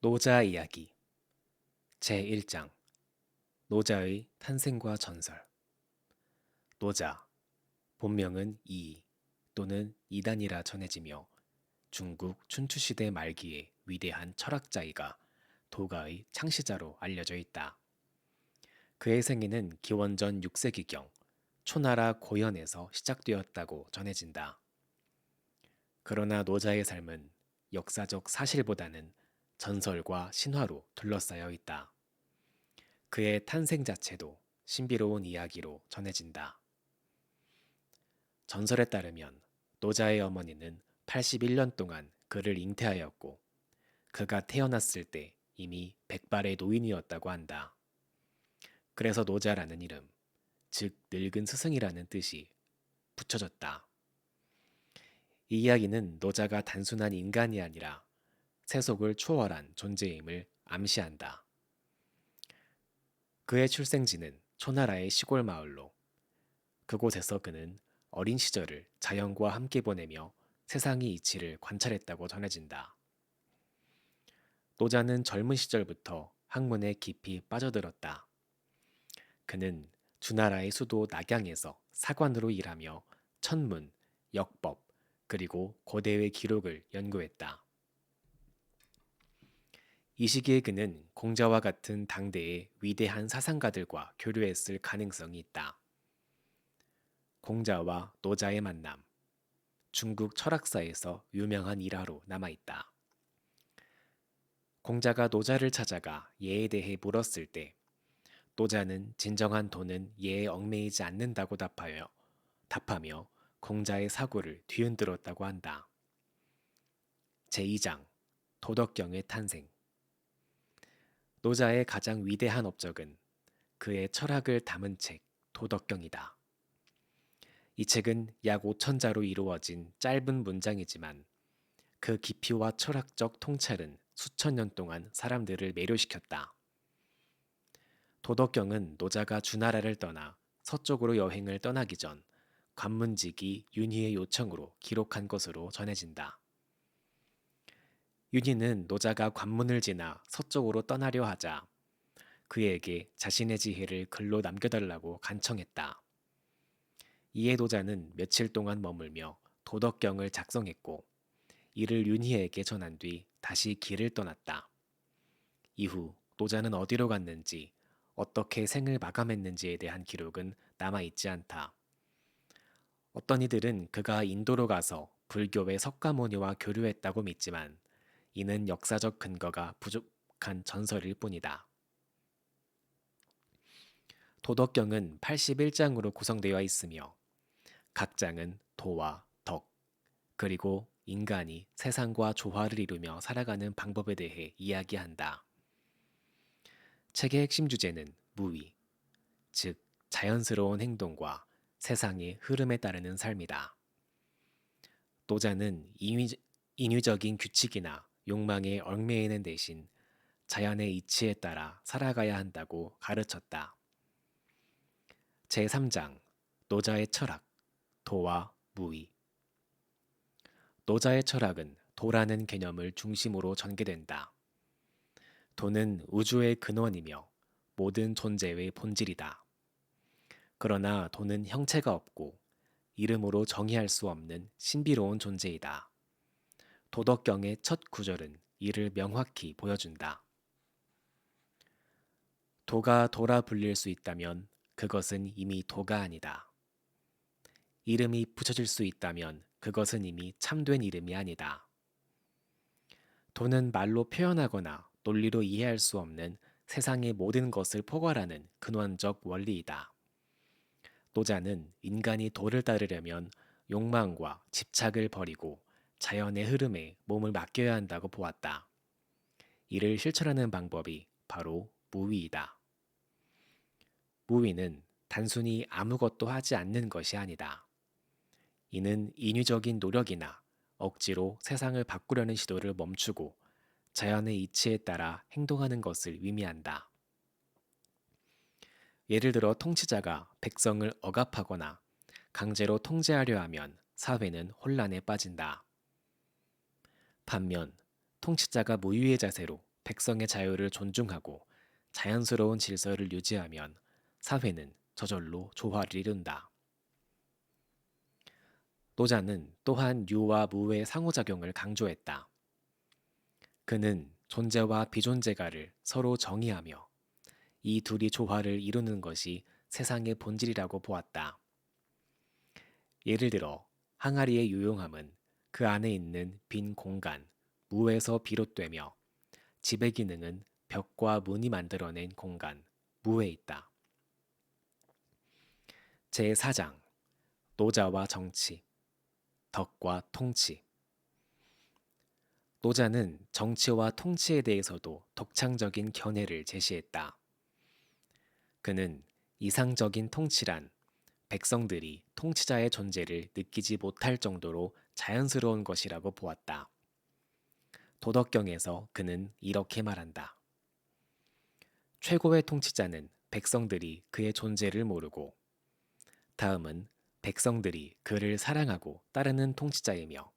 노자 이야기 제1장 노자의 탄생과 전설. 노자, 본명은 이 또는 이단이라 전해지며 중국 춘추시대 말기의 위대한 철학자이가 도가의 창시자로 알려져 있다. 그의 생애는 기원전 6세기경 초나라 고현에서 시작되었다고 전해진다. 그러나 노자의 삶은 역사적 사실보다는 전설과 신화로 둘러싸여 있다. 그의 탄생 자체도 신비로운 이야기로 전해진다. 전설에 따르면 노자의 어머니는 81년 동안 그를 잉태하였고 그가 태어났을 때 이미 백발의 노인이었다고 한다. 그래서 노자라는 이름, 즉 늙은 스승이라는 뜻이 붙여졌다. 이 이야기는 노자가 단순한 인간이 아니라 세속을 초월한 존재임을 암시한다. 그의 출생지는 초나라의 시골 마을로 그곳에서 그는 어린 시절을 자연과 함께 보내며 세상의 이치를 관찰했다고 전해진다. 노자는 젊은 시절부터 학문에 깊이 빠져들었다. 그는 주나라의 수도 낙양에서 사관으로 일하며 천문, 역법, 그리고 고대의 기록을 연구했다. 이 시기에 그는 공자와 같은 당대의 위대한 사상가들과 교류했을 가능성이 있다. 공자와 노자의 만남, 중국 철학사에서 유명한 일화로 남아있다. 공자가 노자를 찾아가 예에 대해 물었을 때 노자는 진정한 돈은 예에 얽매이지 않는다고 답하며 공자의 사고를 뒤흔들었다고 한다. 제2장 도덕경의 탄생. 노자의 가장 위대한 업적은 그의 철학을 담은 책 도덕경이다. 이 책은 약 5천자로 이루어진 짧은 문장이지만 그 깊이와 철학적 통찰은 수천 년 동안 사람들을 매료시켰다. 도덕경은 노자가 주나라를 떠나 서쪽으로 여행을 떠나기 전 관문직이 윤희의 요청으로 기록한 것으로 전해진다. 윤희는 노자가 관문을 지나 서쪽으로 떠나려 하자 그에게 자신의 지혜를 글로 남겨달라고 간청했다. 이에 노자는 며칠 동안 머물며 도덕경을 작성했고 이를 윤희에게 전한 뒤 다시 길을 떠났다. 이후 노자는 어디로 갔는지 어떻게 생을 마감했는지에 대한 기록은 남아있지 않다. 어떤 이들은 그가 인도로 가서 불교의 석가모니와 교류했다고 믿지만 이는 역사적 근거가 부족한 전설일 뿐이다. 도덕경은 81장으로 구성되어 있으며 각 장은 도와 덕, 그리고 인간이 세상과 조화를 이루며 살아가는 방법에 대해 이야기한다. 책의 핵심 주제는 무위, 즉 자연스러운 행동과 세상의 흐름에 따르는 삶이다. 노자는 인위적인 규칙이나 욕망에 얽매이는 대신 자연의 이치에 따라 살아가야 한다고 가르쳤다. 제3장 노자의 철학, 도와 무위. 노자의 철학은 도라는 개념을 중심으로 전개된다. 도는 우주의 근원이며 모든 존재의 본질이다. 그러나 도는 형체가 없고 이름으로 정의할 수 없는 신비로운 존재이다. 도덕경의 첫 구절은 이를 명확히 보여준다. 도가 도라 불릴 수 있다면 그것은 이미 도가 아니다. 이름이 붙여질 수 있다면 그것은 이미 참된 이름이 아니다. 도는 말로 표현하거나 논리로 이해할 수 없는 세상의 모든 것을 포괄하는 근원적 원리이다. 노자는 인간이 도를 따르려면 욕망과 집착을 버리고 자연의 흐름에 몸을 맡겨야 한다고 보았다. 이를 실천하는 방법이 바로 무위이다. 무위는 단순히 아무것도 하지 않는 것이 아니다. 이는 인위적인 노력이나 억지로 세상을 바꾸려는 시도를 멈추고 자연의 이치에 따라 행동하는 것을 의미한다. 예를 들어 통치자가 백성을 억압하거나 강제로 통제하려 하면 사회는 혼란에 빠진다. 반면 통치자가 무위의 자세로 백성의 자유를 존중하고 자연스러운 질서를 유지하면 사회는 저절로 조화를 이룬다. 노자는 또한 유와 무의 상호작용을 강조했다. 그는 존재와 비존재가를 서로 정의하며 이 둘이 조화를 이루는 것이 세상의 본질이라고 보았다. 예를 들어 항아리의 유용함은 그 안에 있는 빈 공간, 무에서 비롯되며 집의 기능은 벽과 문이 만들어낸 공간, 무에 있다. 제4장 노자와 정치, 덕과 통치. 노자는 정치와 통치에 대해서도 독창적인 견해를 제시했다. 그는 이상적인 통치란 백성들이 통치자의 존재를 느끼지 못할 정도로 자연스러운 것이라고 보았다. 도덕경에서 그는 이렇게 말한다. 최고의 통치자는 백성들이 그의 존재를 모르고, 다음은 백성들이 그를 사랑하고 따르는 통치자이며,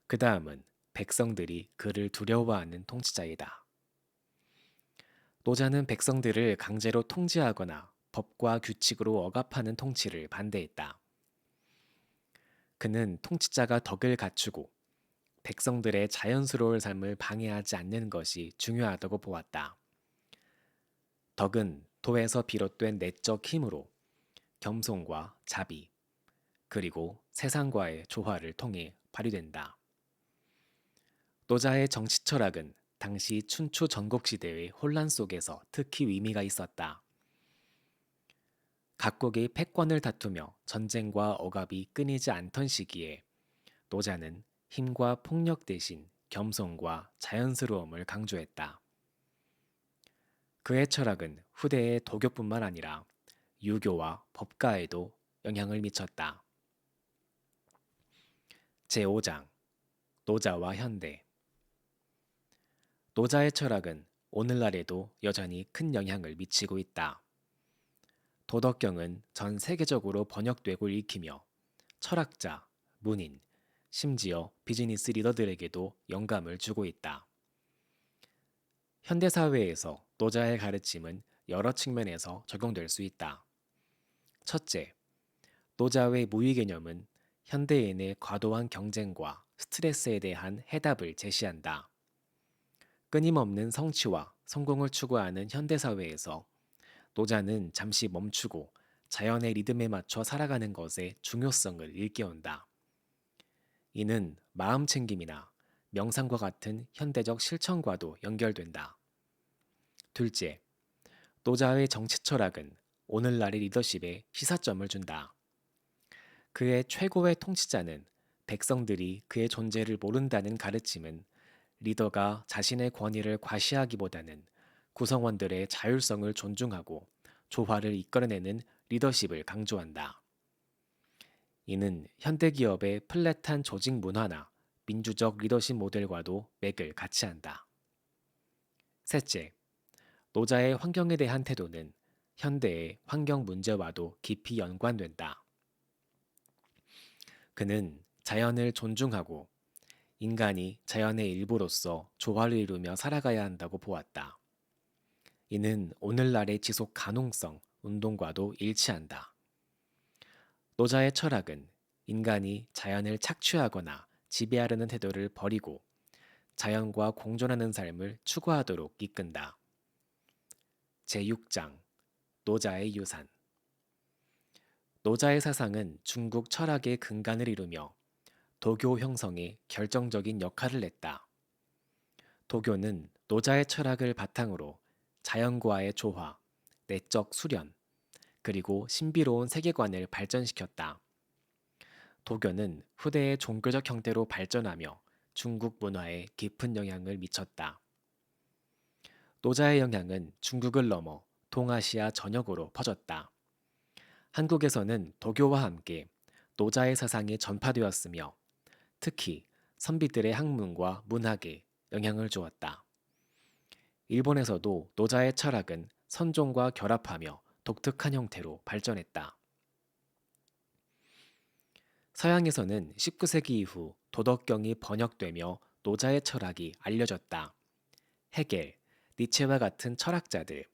그 다음은 백성들이 그를 두려워하는 통치자이다. 노자는 백성들을 강제로 통제하거나 법과 규칙으로 억압하는 통치를 반대했다. 그는 통치자가 덕을 갖추고 백성들의 자연스러운 삶을 방해하지 않는 것이 중요하다고 보았다. 덕은 도에서 비롯된 내적 힘으로 겸손과 자비, 그리고 세상과의 조화를 통해 발휘된다. 노자의 정치 철학은 당시 춘추 전국시대의 혼란 속에서 특히 의미가 있었다. 각국이 패권을 다투며 전쟁과 억압이 끊이지 않던 시기에 노자는 힘과 폭력 대신 겸손과 자연스러움을 강조했다. 그의 철학은 후대의 도교뿐만 아니라 유교와 법가에도 영향을 미쳤다. 제5장 노자와 현대. 노자의 철학은 오늘날에도 여전히 큰 영향을 미치고 있다. 도덕경은 전 세계적으로 번역되고 읽히며 철학자, 문인, 심지어 비즈니스 리더들에게도 영감을 주고 있다. 현대사회에서 노자의 가르침은 여러 측면에서 적용될 수 있다. 첫째, 노자의 무위 개념은 현대인의 과도한 경쟁과 스트레스에 대한 해답을 제시한다. 끊임없는 성취와 성공을 추구하는 현대사회에서 노자는 잠시 멈추고 자연의 리듬에 맞춰 살아가는 것의 중요성을 일깨운다. 이는 마음 챙김이나 명상과 같은 현대적 실천과도 연결된다. 둘째, 노자의 정치 철학은 오늘날의 리더십에 시사점을 준다. 그의 최고의 통치자는 백성들이 그의 존재를 모른다는 가르침은 리더가 자신의 권위를 과시하기보다는 구성원들의 자율성을 존중하고 조화를 이끌어내는 리더십을 강조한다. 이는 현대기업의 플랫한 조직 문화나 민주적 리더십 모델과도 맥을 같이 한다. 셋째, 노자의 환경에 대한 태도는 현대의 환경 문제와도 깊이 연관된다. 그는 자연을 존중하고 인간이 자연의 일부로서 조화를 이루며 살아가야 한다고 보았다. 이는 오늘날의 지속 가능성 운동과도 일치한다. 노자의 철학은 인간이 자연을 착취하거나 지배하려는 태도를 버리고 자연과 공존하는 삶을 추구하도록 이끈다. 제6장 노자의 유산. 노자의 사상은 중국 철학의 근간을 이루며 도교 형성에 결정적인 역할을 냈다. 도교는 노자의 철학을 바탕으로 자연과의 조화, 내적 수련, 그리고 신비로운 세계관을 발전시켰다. 도교는 후대의 종교적 형태로 발전하며 중국 문화에 깊은 영향을 미쳤다. 노자의 영향은 중국을 넘어 동아시아 전역으로 퍼졌다. 한국에서는 도교와 함께 노자의 사상이 전파되었으며 특히 선비들의 학문과 문학에 영향을 주었다. 일본에서도 노자의 철학은 선종과 결합하며 독특한 형태로 발전했다. 서양에서는 19세기 이후 도덕경이 번역되며 노자의 철학이 알려졌다. 헤겔, 니체와 같은 철학자들,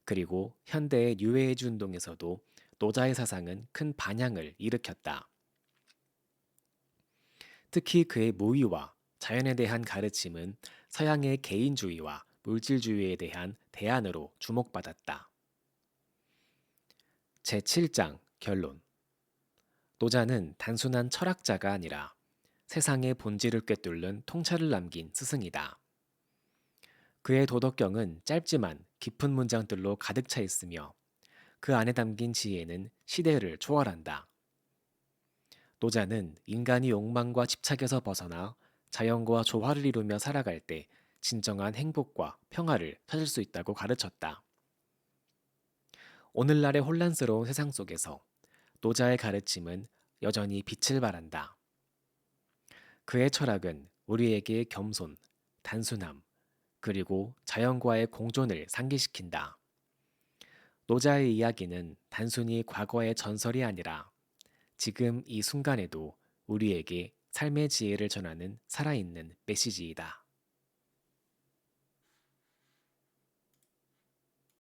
그리고 현대의 뉴에이지 운동에서도 노자의 사상은 큰 반향을 일으켰다. 특히 그의 무의와 자연에 대한 가르침은 서양의 개인주의와 물질주의에 대한 대안으로 주목받았다. 제7장 결론. 노자는 단순한 철학자가 아니라 세상의 본질을 꿰뚫는 통찰을 남긴 스승이다. 그의 도덕경은 짧지만 깊은 문장들로 가득 차 있으며 그 안에 담긴 지혜는 시대를 초월한다. 노자는 인간이 욕망과 집착에서 벗어나 자연과 조화를 이루며 살아갈 때 진정한 행복과 평화를 찾을 수 있다고 가르쳤다. 오늘날의 혼란스러운 세상 속에서 노자의 가르침은 여전히 빛을 발한다. 그의 철학은 우리에게 겸손, 단순함, 그리고 자연과의 공존을 상기시킨다. 노자의 이야기는 단순히 과거의 전설이 아니라 지금 이 순간에도 우리에게 삶의 지혜를 전하는 살아있는 메시지이다.